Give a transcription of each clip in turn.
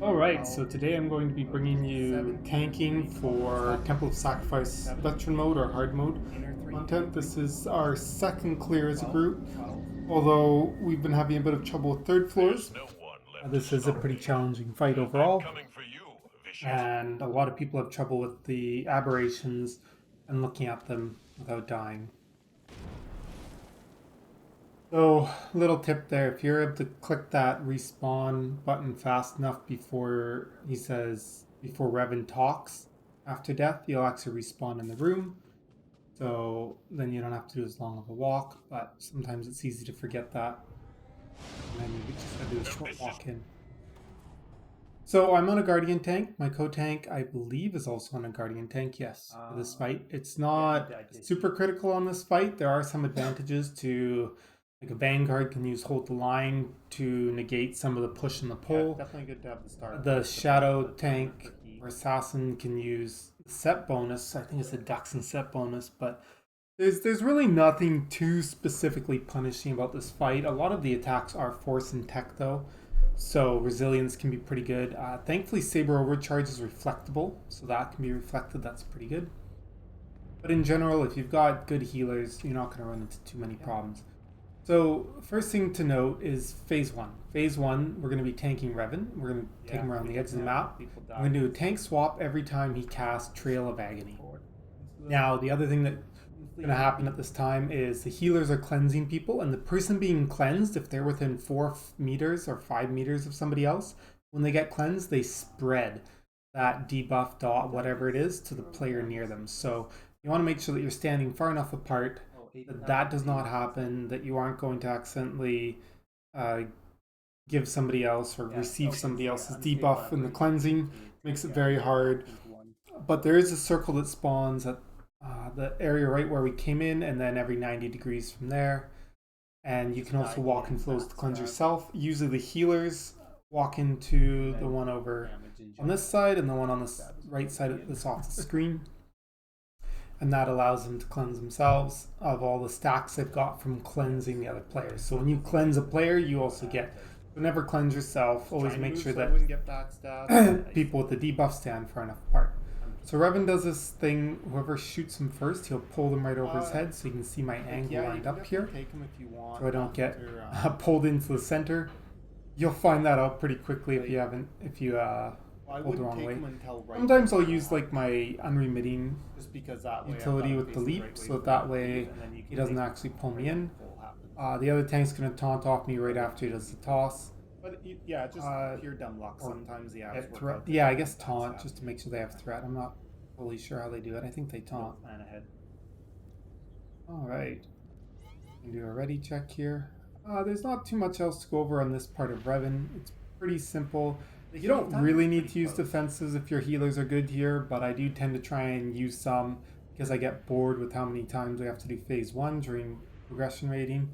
Alright, so today I'm going to be bringing you tanking for Temple of Sacrifice veteran mode or hard mode content. This is our second clear as a group, although we've been having a bit of trouble with third There's floors. no one left to This is a stop pretty me. challenging fight And I'm overall, coming for you, Vitiate. and a lot of people have trouble with the aberrations and looking at them without dying. So, little tip there, if you're able to click that respawn button fast enough before Revan talks after death, you'll actually respawn in the room. So then you don't have to do as long of a walk, but sometimes it's easy to forget that. And then you just gotta do a The short vicious walk in. So I'm on a Guardian tank. My co-tank, I believe, is also on a Guardian tank, yes, for this fight. It's not super critical on this fight. There are some advantages to, like a Vanguard can use hold the line to negate some of the push and the pull. Definitely good to have the star. The Shadow tank or Assassin can use set bonus. I think it's a Dex and set bonus, but there's really nothing too specifically punishing about this fight. A lot of the attacks are force and tech though, so resilience can be pretty good. Thankfully, Saber Overcharge is reflectable, so that can be reflected. That's pretty good. But in general, if you've got good healers, you're not going to run into too many problems. So first thing to note is phase one. Phase one, we're going to be tanking Revan. We're going to take him around the edge of the map. We're going to do a tank swap every time he casts Trail of Agony. Now, the other thing that going to happen at this time is the healers are cleansing people, and the person being cleansed, if they're within 4 meters or 5 meters of somebody else, when they get cleansed, they spread that debuff dot, whatever it is, to the player near them. So you want to make sure that you're standing far enough apart that does not happen, that you aren't going to accidentally uh, give somebody else or receive somebody else's debuff in the cleansing. Makes it very hard. But there is a circle that spawns at the area right where we came in, and then every 90 degrees from there. And you can also walk in flows to cleanse yourself. Usually the healers walk into the one over on this side and the one on the right side that's off the screen. And that allows them to cleanse themselves of all the stacks they've got from cleansing the other players. So when you cleanse a player, you also get, never cleanse yourself. Always make sure that people with the debuff stand far enough apart. So Revan does this thing, whoever shoots him first, he'll pull them right over his head, so you can see my angle lined up here. So I don't get pulled into the center. You'll find that out pretty quickly if you pulled the wrong way. Sometimes I'll use like my unremitting utility with the leap, so that way he doesn't actually pull me in. The other tank's gonna taunt off me right after he does the toss. But yeah, just pure dumb luck. Sometimes the abs work out. Yeah, I guess taunt just to make sure they have threat. I'm not fully sure how they do it. I think they taunt. Plan ahead. All right, can do a ready check here. There's not too much else to go over on this part of Revan. It's pretty simple. You don't really need to use defenses if your healers are good here, but I do tend to try and use some because I get bored with how many times we have to do phase one during progression rating.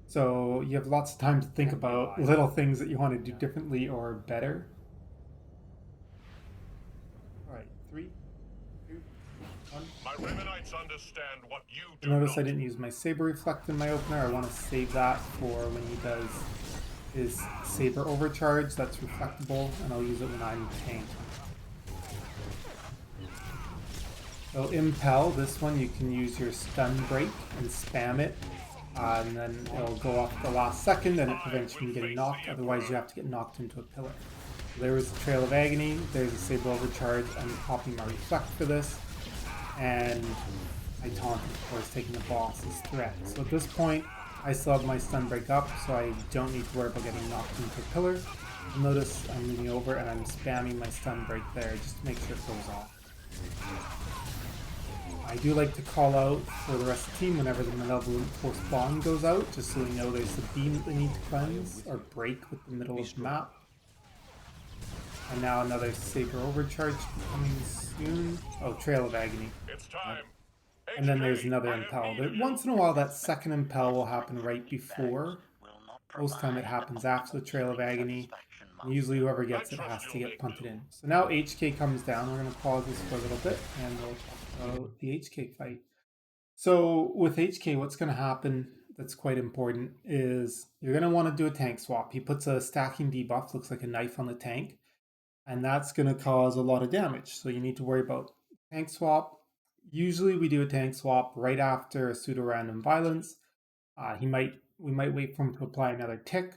So you have lots of time to think about little things that you want to do differently or better. All right, 3, 2, 1. My Revanites understand what you do. Notice I didn't use my Saber Reflect in my opener. I want to save that for when he does his Saber Overcharge. That's reflectable, and I'll use it when I'm tanked. So Impel, this one you can use your Stun Break and spam it. And then it'll go off the last second and it prevents you from getting knocked. Otherwise you have to get knocked into a pillar. So there was the Trail of Agony, there's a Saber Overcharge. I'm popping my Reflect for this. And I taunt, of course, taking the boss's threat. So at this point, I still have my Stun Break up, so I don't need to worry about getting knocked into a pillar. Notice I'm moving over and I'm spamming my Stun Break there just to make sure it goes off. I do like to call out for the rest of the team whenever the Malevolent Force Bond goes out, just so they know there's a beam that they need to cleanse or break with the middle of the map. And now another Saber Overcharge coming soon. Oh, Trail of Agony. It's time. And then there's another Impel. Once in a while that second Impel will happen right before. Most time it happens after the Trail of Agony. And usually whoever gets it has to get punted in. So now HK comes down. We're going to pause this for a little bit and we'll talk about the HK fight. So with HK, what's going to happen that's quite important is you're going to want to do a tank swap. He puts a stacking debuff, looks like a knife on the tank. and that's going to cause a lot of damage. So you need to worry about tank swap. Usually we do a tank swap right after a pseudo-random violence. We might wait for him to apply another tick,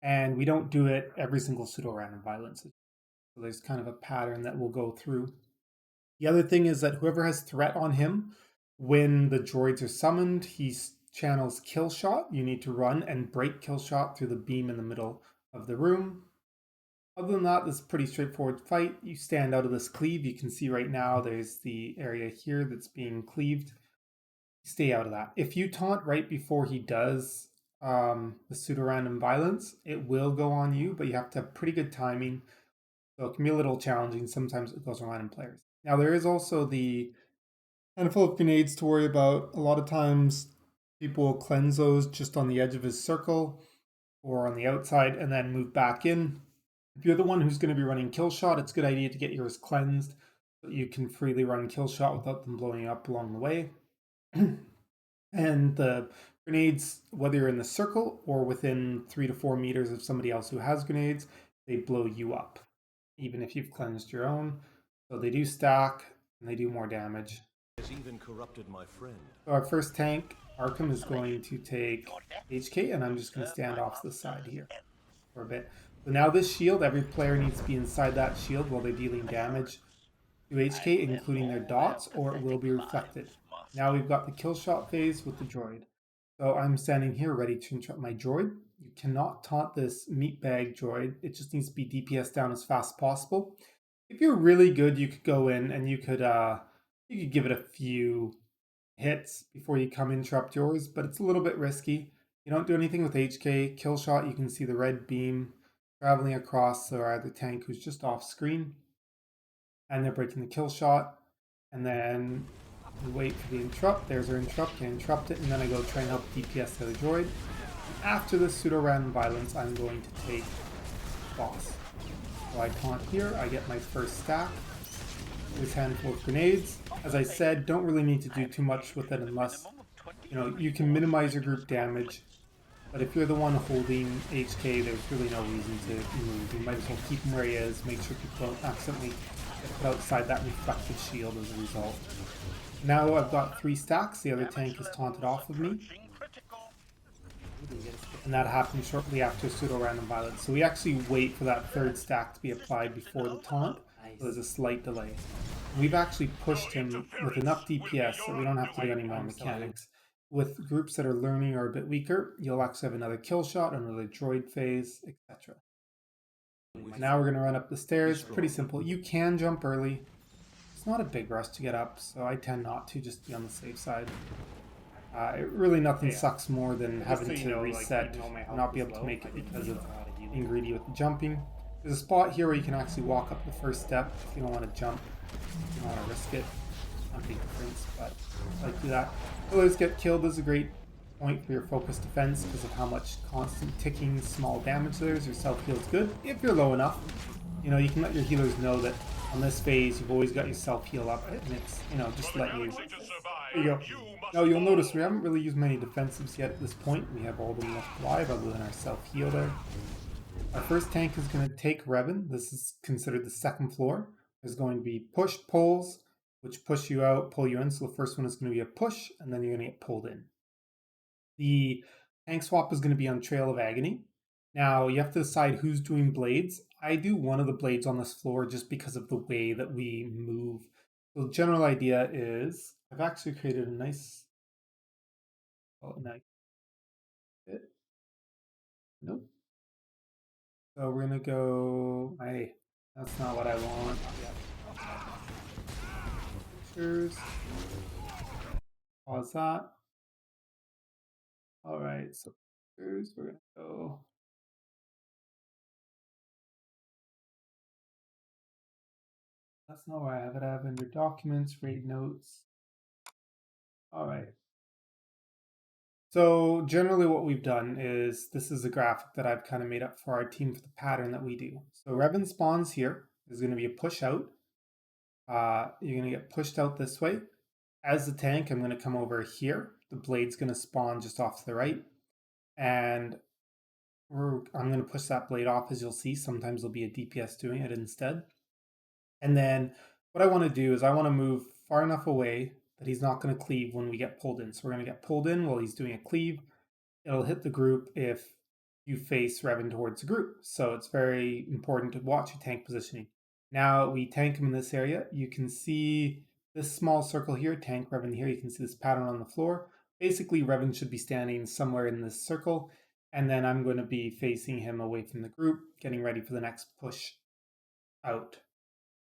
and we don't do it every single pseudo-random violence. So there's kind of a pattern that we'll go through. The other thing is that whoever has threat on him, when the droids are summoned, he channels kill shot. You need to run and break kill shot through the beam in the middle of the room. Other than that, this is a pretty straightforward fight. You stand out of this cleave. You can see right now there's the area here that's being cleaved. Stay out of that. If you taunt right before he does the pseudo-random violence, it will go on you, but you have to have pretty good timing. So it can be a little challenging. Sometimes it goes on random players. Now there is also the handful of grenades to worry about. A lot of times people will cleanse those just on the edge of his circle or on the outside and then move back in. If you're the one who's going to be running kill shot, it's a good idea to get yours cleansed so you can freely run kill shot without them blowing up along the way. And the grenades, whether you're in the circle or within 3 to 4 meters of somebody else who has grenades, they blow you up, even if you've cleansed your own. So they do stack and they do more damage. Has even corrupted my friend. So our first tank, Arkham, is going to take HK, and I'm just going to stand off to the side here for a bit. So now this shield, every player needs to be inside that shield while they're dealing damage to HK, including their dots, or it will be reflected. Now we've got the kill shot phase with the droid. So I'm standing here ready to interrupt my droid. You cannot taunt this meatbag droid. It just needs to be DPS down as fast as possible. If you're really good, you could go in and you could give it a few hits before you come interrupt yours, but it's a little bit risky. You don't do anything with HK. Kill shot, you can see the red beam traveling across the tank who's just off screen. And they're breaking the kill shot. And then we wait for the interrupt. There's our interrupt. I interrupt it, and then I go try and help DPS the other droid. After this pseudo-random violence, I'm going to take boss. So I taunt here. I get my first stack. This handful of grenades. As I said, don't really need to do too much with it unless, you can minimize your group damage. But if you're the one holding HK, there's really no reason to move. You might as well keep him where he is. Make sure people don't accidentally get put outside that reflective shield as a result. Now I've got 3 stacks. The other tank is taunted off of me. And that happens shortly after pseudo-random violence. So we actually wait for that 3rd stack to be applied before the taunt. So there's a slight delay. We've actually pushed him with enough DPS so we don't have to do any more mechanics. With groups that are learning or a bit weaker, you'll actually have another kill shot, another droid phase, etc. Now we're going to run up the stairs. Pretty simple. You can jump early. It's not a big rush to get up, so I tend not to, just be on the safe side. Really nothing sucks more than having to reset and not be able to make it because of being greedy with the jumping. There's a spot here where you can actually walk up the first step if you don't want to jump. You don't want to risk it. Not a big difference, but I like to do that. Pillars get killed is a great point for your focus defense because of how much constant ticking small damage there is. Your self-heal is good if you're low enough. You can let your healers know that on this phase you've always got your self-heal up, and it's, just let you. There you go. Now you'll notice we haven't really used many defensives yet at this point. We have all of them left alive other than our self-heal there. Our first tank is going to take Revan. This is considered the 2nd floor. There's going to be push pulls, which push you out, pull you in. So the first one is going to be a push, and then you're going to get pulled in. The tank swap is going to be on Trail of Agony. Now you have to decide who's doing blades. I do one of the blades on this floor just because of the way that we move. So the general idea is, I've actually created a nice, bit. Nope. So we're gonna go, hey, that's not what I want. Pictures. Pause that. All right, so pictures, we're gonna go. That's not where I have it. I have it under documents, raid notes. All right. So generally what we've done is, this is a graphic that I've kind of made up for our team for the pattern that we do. So Revan spawns here. There's going to be a push out. You're going to get pushed out this way. As the tank, I'm going to come over here. The blade's going to spawn just off to the right. And I'm going to push that blade off, as you'll see. Sometimes there'll be a DPS doing it instead. And then what I want to do is I want to move far enough away that he's not going to cleave when we get pulled in. So we're going to get pulled in while he's doing a cleave. It'll hit the group if you face Revan towards the group. So it's very important to watch your tank positioning. Now we tank him in this area. You can see this small circle here, tank Revan here. You can see this pattern on the floor. Basically, Revan should be standing somewhere in this circle. And then I'm going to be facing him away from the group, getting ready for the next push out.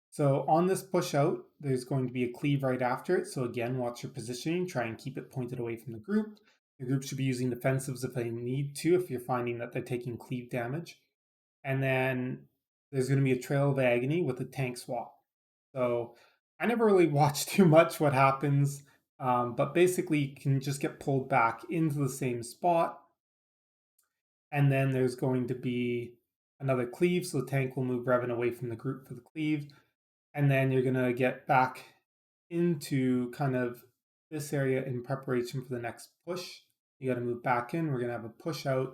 So on this push out, there's going to be a cleave right after it. So again, watch your positioning. Try and keep it pointed away from the group. The group should be using defensives if they need to, if you're finding that they're taking cleave damage. And then there's going to be a Trail of Agony with a tank swap. So I never really watch too much what happens, but basically you can just get pulled back into the same spot. And then there's going to be another cleave, so the tank will move Revan away from the group for the cleave. And then you're going to get back into kind of this area in preparation for the next push. You got to move back in. We're going to have a push out.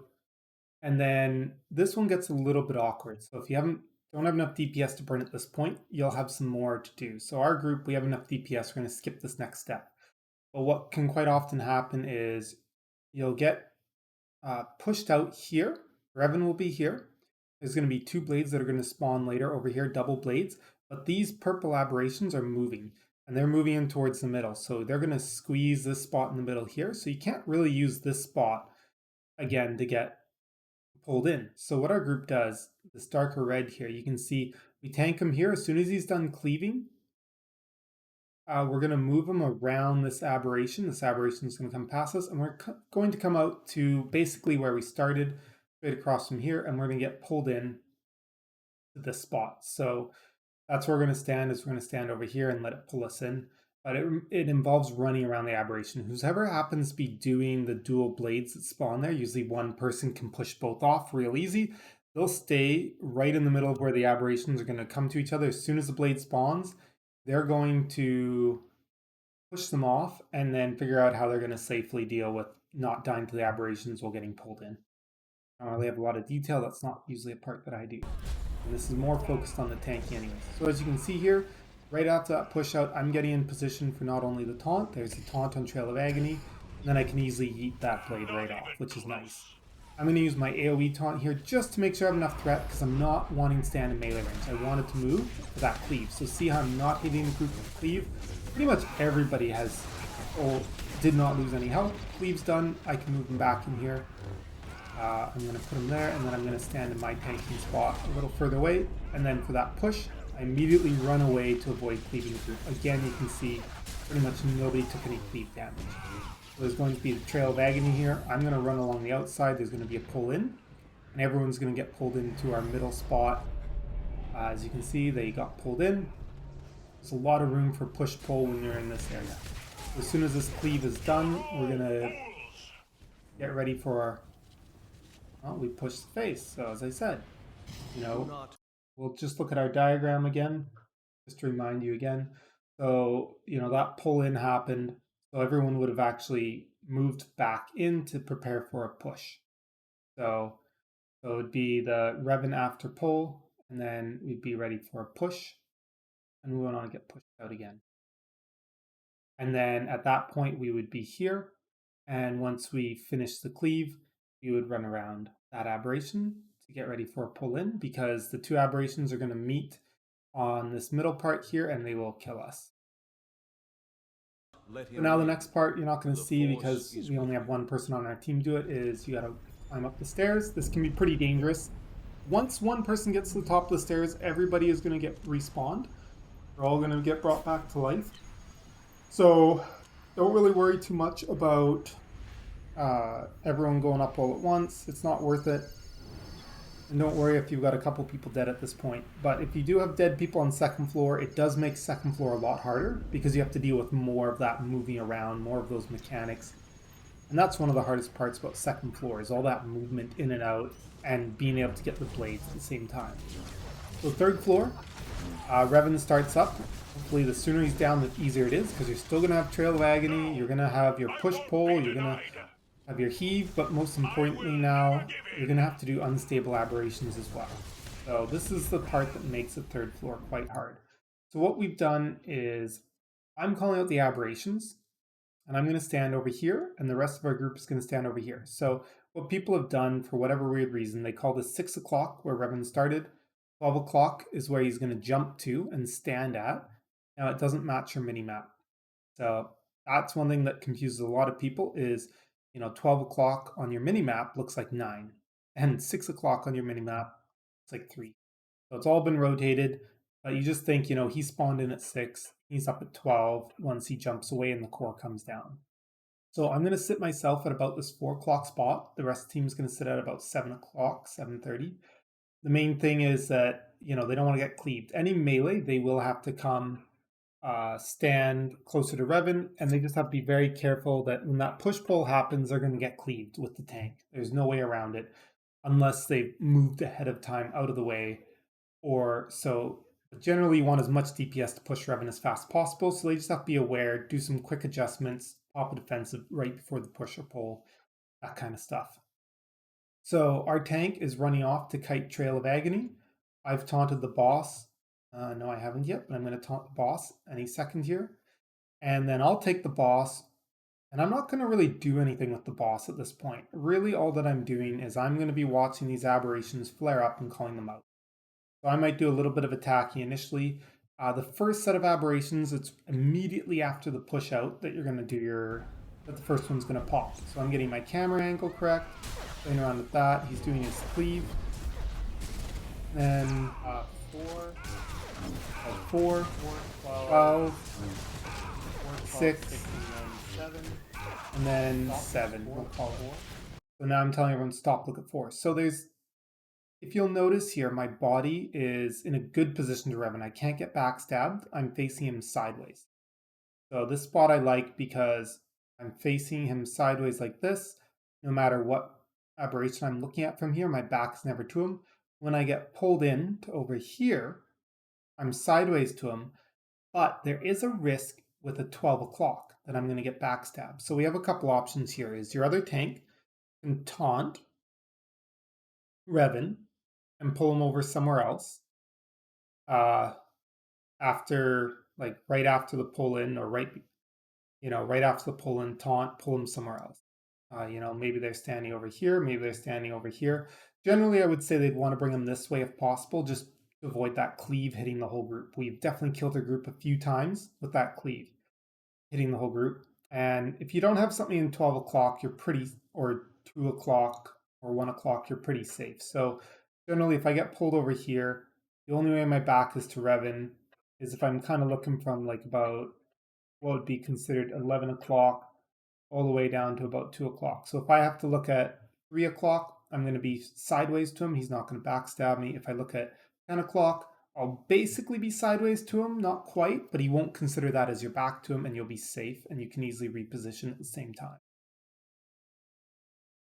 And then this one gets a little bit awkward. So if you don't have enough DPS to burn at this point, you'll have some more to do. So our group, we have enough DPS. We're going to skip this next step. But what can quite often happen is you'll get pushed out here. Revan will be here. There's going to be 2 blades that are going to spawn later over here, double blades. But these purple aberrations are moving, and they're moving in towards the middle. So they're going to squeeze this spot in the middle here. So you can't really use this spot, again, to get pulled in. So what our group does, this darker red here, you can see we tank him here. As soon as he's done cleaving, we're going to move him around this aberration. This aberration is going to come past us, and we're going to come out to basically where we started, straight across from here, and we're going to get pulled in to this spot. So that's where we're going to stand, is we're going to stand over here and let it pull us in. But it involves running around the aberration. Whoever happens to be doing the dual blades that spawn there, usually one person can push both off real easy. They'll stay right in the middle of where the aberrations are going to come to each other. As soon as the blade spawns, they're going to push them off and then figure out how they're going to safely deal with not dying to the aberrations while getting pulled in. I don't really have a lot of detail. That's not usually a part that I do. And this is more focused on the tanky anyways. So as you can see here, right after that push out, I'm getting in position for not only the taunt, there's a taunt on Trail of Agony, and then I can easily yeet that blade right off, which is nice. I'm going to use my AoE taunt here just to make sure I have enough threat, because I'm not wanting to stand in melee range. I wanted to move to that cleave. So see how I'm not hitting the group with the cleave? Pretty much everybody did not lose any health. Cleave's done. I can move them back in here. I'm going to put them there, and then I'm going to stand in my tanking spot a little further away. And then for that push, I immediately run away to avoid cleaving the group. Again, you can see pretty much nobody took any cleave damage. So there's going to be the Trail of Agony here. I'm going to run along the outside. There's going to be a pull in, and everyone's going to get pulled into our middle spot. As you can see, they got pulled in. There's a lot of room for push-pull when you're in this area. So as soon as this cleave is done, we're going to get ready for our... Well, we push the face. So as I said, we'll just look at our diagram again, just to remind you again. So, that pull-in happened. So everyone would have actually moved back in to prepare for a push. So it would be the Revan after pull, and then we'd be ready for a push, and we want to get pushed out again. And then at that point, we would be here, and once we finish the cleave, we would run around that aberration to get ready for a pull-in, because the 2 aberrations are going to meet on this middle part here, and they will kill us. So now the next part you're not going to see, because we only have one person on our team do it, is you got to climb up the stairs. This can be pretty dangerous. Once one person gets to the top of the stairs, everybody is going to get respawned. They're all going to get brought back to life. So don't really worry too much about everyone going up all at once. It's not worth it. And don't worry if you've got a couple people dead at this point. But if you do have dead people on second floor, it does make second floor a lot harder, because you have to deal with more of that moving around, more of those mechanics. And that's one of the hardest parts about second floor, is all that movement in and out and being able to get the blades at the same time. So third floor, Revan starts up. Hopefully the sooner he's down, the easier it is, because you're still going to have Trail of Agony, you're going to have your push-pull, you're going to have your heave, but most importantly now, you're going to have to do unstable aberrations as well. So this is the part that makes the third floor quite hard. So what we've done is I'm calling out the aberrations, and I'm going to stand over here, and the rest of our group is going to stand over here. So what people have done, for whatever weird reason, they call this 6 o'clock where Revan started. 12 o'clock is where he's going to jump to and stand at. Now it doesn't match your mini-map. So that's one thing that confuses a lot of people is, 12 o'clock on your mini-map looks like 9, and 6 o'clock on your mini-map looks like 3. So it's all been rotated. You just think, he spawned in at 6, he's up at 12 once he jumps away and the core comes down. So I'm going to sit myself at about this 4 o'clock spot. The rest of the team is going to sit at about 7 o'clock, 7:30. The main thing is that, they don't want to get cleaved. Any melee, they will have to come stand closer to Revan, and they just have to be very careful that when that push-pull happens, they're going to get cleaved with the tank. There's no way around it unless they've moved ahead of time out of the way, or so. Generally, you want as much DPS to push Revan as fast as possible, so they just have to be aware, do some quick adjustments, pop a defensive right before the push or pull, that kind of stuff. So our tank is running off to Kite Trail of Agony. I've taunted the boss. No, I haven't yet, but I'm going to taunt the boss any second here. And then I'll take the boss, and I'm not going to really do anything with the boss at this point. Really, all that I'm doing is I'm going to be watching these aberrations flare up and calling them out. So I might do a little bit of attacking initially. The first set of aberrations, it's immediately after the push out that you're going to do that the first one's going to pop. So I'm getting my camera angle correct, playing around with that. He's doing his cleave. Then 4, 12, 6, and then 7. We'll call it. So now I'm telling everyone stop, look at 4. So if you'll notice here, my body is in a good position to Revan. I can't get backstabbed. I'm facing him sideways. So this spot I like because I'm facing him sideways like this. No matter what aberration I'm looking at from here, my back's never to him. When I get pulled in to over here, I'm sideways to him, but there is a risk with a 12 o'clock that I'm going to get backstabbed. So we have a couple options here. Is your other tank can taunt Revan and pull him over somewhere else after, like, right after the pull in, or right after the pull in, taunt, pull him somewhere else. Maybe they're standing over here, maybe they're standing over here. Generally, I would say they'd want to bring them this way if possible, just to avoid that cleave hitting the whole group. We've definitely killed their group a few times with that cleave hitting the whole group. And if you don't have something in 12 o'clock, or 2 o'clock or 1 o'clock, you're pretty safe. So generally, if I get pulled over here, the only way my back is to Revan is if I'm kind of looking from like about what would be considered 11 o'clock all the way down to about 2 o'clock. So if I have to look at 3 o'clock, I'm going to be sideways to him. He's not going to backstab me. If I look at 10 o'clock, I'll basically be sideways to him. Not quite, but he won't consider that as your back to him, and you'll be safe, and you can easily reposition at the same time.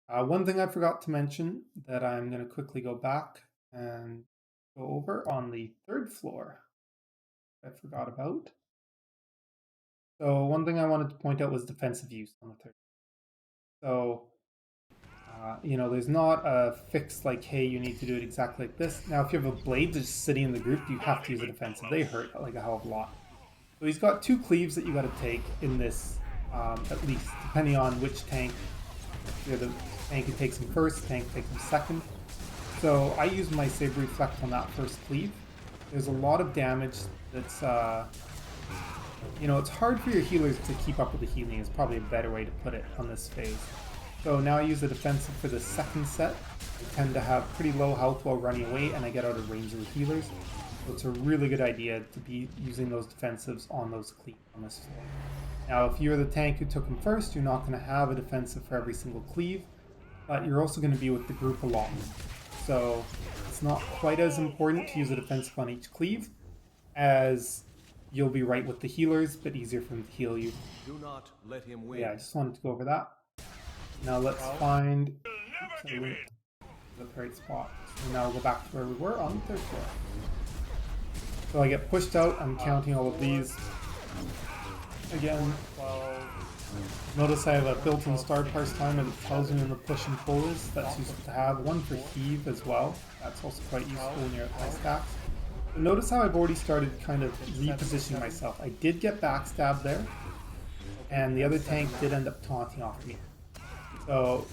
One thing I forgot to mention that I'm going to quickly go back and go over on the third floor I forgot about. So one thing I wanted to point out was defensive use on the third. So, there's not a fix like, hey, you need to do it exactly like this. Now, if you have a blade just sitting in the group, you have to use a defensive. They hurt like a hell of a lot. So he's got 2 cleaves that you got to take in this, at least, depending on which tank. The tank who takes him first, tank takes him second. So I use my Saber Reflect on that first cleave. There's a lot of damage that's, it's hard for your healers to keep up with the healing is probably a better way to put it on this phase. So now I use the defensive for the second set. I tend to have pretty low health while running away, and I get out of range of the healers. So it's a really good idea to be using those defensives on those cleaves on this floor. Now, if you're the tank who took him first, you're not going to have a defensive for every single cleave, but you're also going to be with the group a lot. So it's not quite as important to use a defensive on each cleave, as you'll be right with the healers, but easier for them to heal you. Do not let him win. Yeah, I just wanted to go over that. Now let's find the right spot. So now we'll go back to where we were on the third floor. So I get pushed out. I'm counting all of these. Again, 12, Notice I have a built-in star parse timer that tells me when the push and pull is. That's useful to have. One for heave as well. That's also quite useful when you're at high stacks. But notice how I've already started kind of repositioning myself. I did get backstabbed there, and the other tank did end up taunting off me. So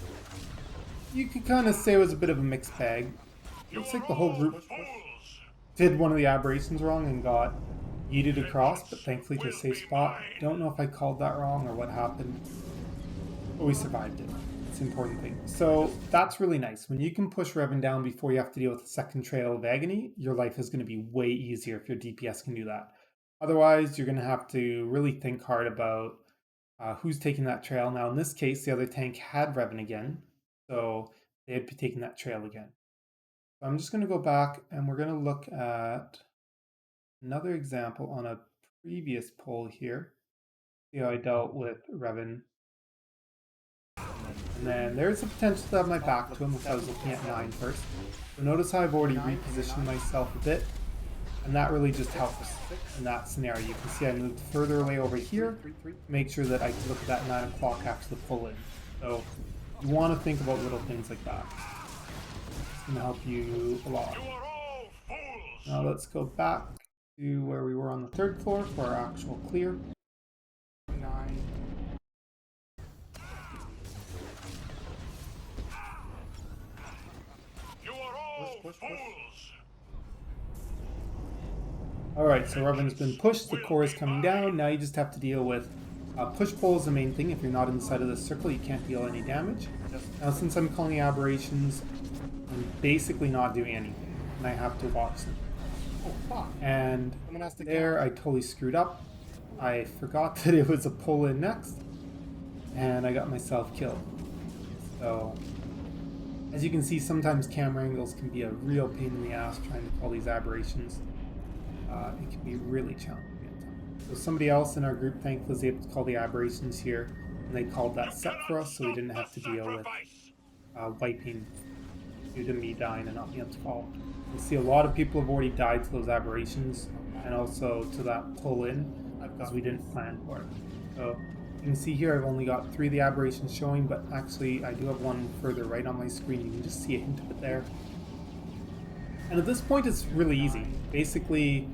you could kind of say it was a bit of a mixed bag. Looks like the whole group did one of the aberrations wrong and got yeeted across, but thankfully to a safe spot. Don't know if I called that wrong or what happened, but we survived it. It's the important thing. So that's really nice. When you can push Revan down before you have to deal with a second trail of agony, your life is going to be way easier if your DPS can do that. Otherwise, you're going to have to really think hard about who's taking that trail. Now, in this case, the other tank had Revan again, so they'd be taking that trail again. So I'm just going to go back and we're going to look at another example on a previous poll here. See how I dealt with Revan. And then there's a potential to have my back to him if I was looking at 9 first. So notice how I've already repositioned myself a bit. And that really just helps in that scenario. You can see I moved further away over here to make sure that I can look at that 9 o'clock after the pull in. So you want to think about little things like that. It's going to help you a lot. Now let's go back to where we were on the 3rd floor for our actual clear. 9. You are all fools. Alright, so Revan's been pushed, the core is coming down. Now you just have to deal with push-pull is the main thing. If you're not inside of the circle, you can't deal any damage. Now since I'm calling the aberrations, I'm basically not doing anything, and I have to watch them. Oh, fuck. And there I totally screwed up. I forgot that it was a pull-in next, and I got myself killed. So, as you can see, sometimes camera angles can be a real pain in the ass trying to call these aberrations. It can be really challenging at times. So somebody else in our group thankfully was able to call the aberrations here, and they called that set for us, so we didn't have to deal with wiping due to me dying and not being able to call. You see a lot of people have already died to those aberrations, and also to that pull-in, because we didn't plan for it. So you can see here I've only got 3 of the aberrations showing, but actually I do have one further right on my screen. You can just see a hint of it there. And at this point it's really easy. Basically,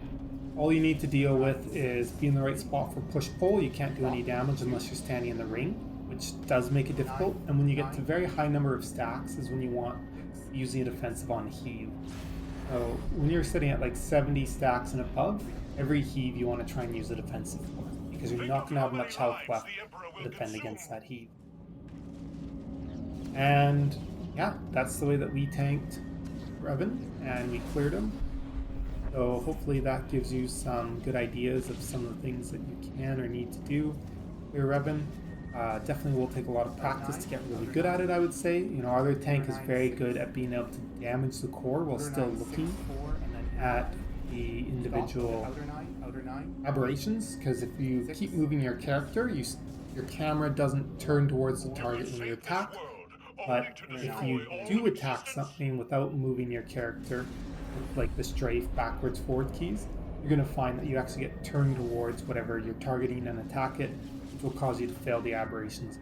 all you need to deal with is be in the right spot for push-pull. You can't do any damage unless you're standing in the ring, which does make it difficult. And when you get to a very high number of stacks is when you want using a defensive on heave. So when you're sitting at like 70 stacks and above, every heave you want to try and use a defensive for, because you're not going to have much health left to defend against that heave. And yeah, that's the way that we tanked Revan and we cleared him. So hopefully that gives you some good ideas of some of the things that you can or need to do to clear Revan. Definitely will take a lot of practice to get really good at it, I would say. You know, our other tank is very good at being able to damage the core while still looking at the individual aberrations, because if you keep moving your character, your camera doesn't turn towards the target when you attack. But if you do attack something without moving your character, with like the strafe backwards forward keys, you're going to find that you actually get turned towards whatever you're targeting and attack it, which will cause you to fail the aberrations